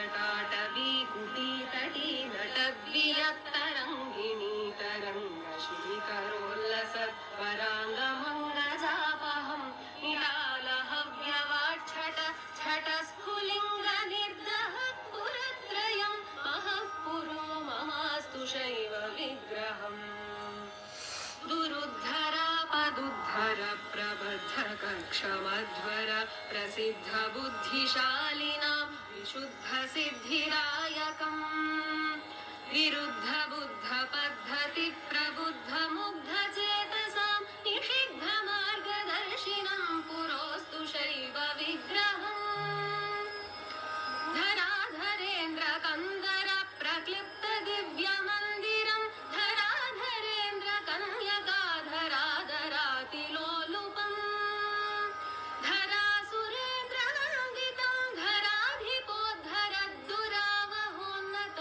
तटाटवी कुटीतटी नटद्वियत्तरङ्गिणी तरङ्गशीकरोल्लसत्पराङ्गमङ्गजापहं निटालहव्यवाच्छट छटस्फुलिङ्गनिर्दहः पुरत्रयं महः पुरो ममास्तु शैव विग्रहम् दुरुद्धरापदुद्धर प्रबद्ध कक्षमध्वर प्रसिद्ध बुद्धिशालिनां विशुद्ध सिद्धिदायकम् विरुद्ध बुद्ध पद्धति प्रबुद्ध मुग्ध चेतसां निषिद्ध मार्गदर्शिनं पुरोस्तु शैव विग्रहम् धराधरेन्द्र कंदर प्रक्लिप्त दिव्यमन्दिरं धराधरेन्द्र कन्यकाधराधरातिलोलुपम् धरासुरेन्द्रवन्दितं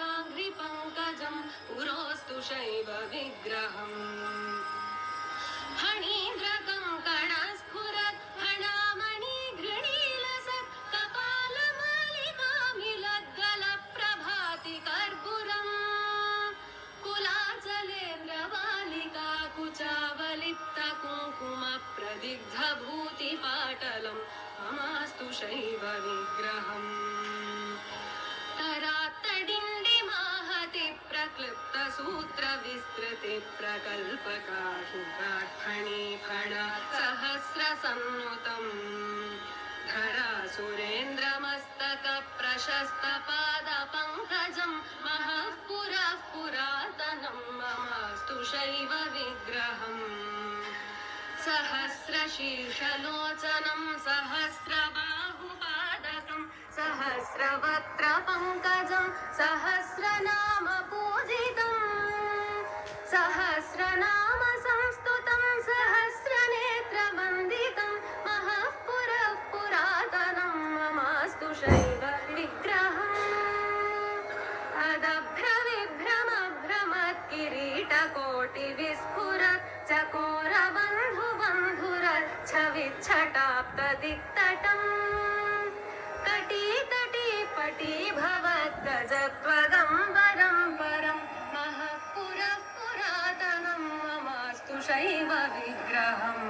धराधिपोद्धरद्दुरावहोन्नताघ्रिपङ्कजं पुरोस्तु शैव विग्रहम् फणीन्द्रकङ्कणस्फुरत् फणामणि गृणीलसत् कपालमालिकामिलद्गलप्रभाति कर्पूरम् कुलाचलेन्द्रबालिका कुचावलिप्त कुङ्कुम प्रदिग्ध भूतिपाटलं ममास्तु शैव विग्रहम् तरात्तडिण्डिमाहति प्रक्लिप्त सूत्र विस्तृति प्रकल्पकाशुकार्फणी फण सहस्रसन्नुतम् धरासुरेन्द्रमस्तक प्रशस्त पाद पंकजं महः पुरः पुरातनं ममास्तु शैव विग्रहम् सहस्रशीर्षलोचनं सहस्रबाहुपादकं सहस्रवक्त्र पंकजं सहस्रनाम पूजितं सहस्रनाम संस्तुतं सहस्रनेत्रवन्दितं महः पुरः पुरातनं ममास्तु शैव विग्रहम् अदभ्रविभ्रमभ्रमत्किरीटकोटिविस्फुरत् चकोरबन्धुबन्धुरच्छविच्छटाप्तदिक्तटम् तटी पटी भवद्गजत्वगम्बरं परं महः पुरः पुरातनं ममास्तु शैव विग्रहम्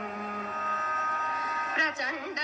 प्रचण्ड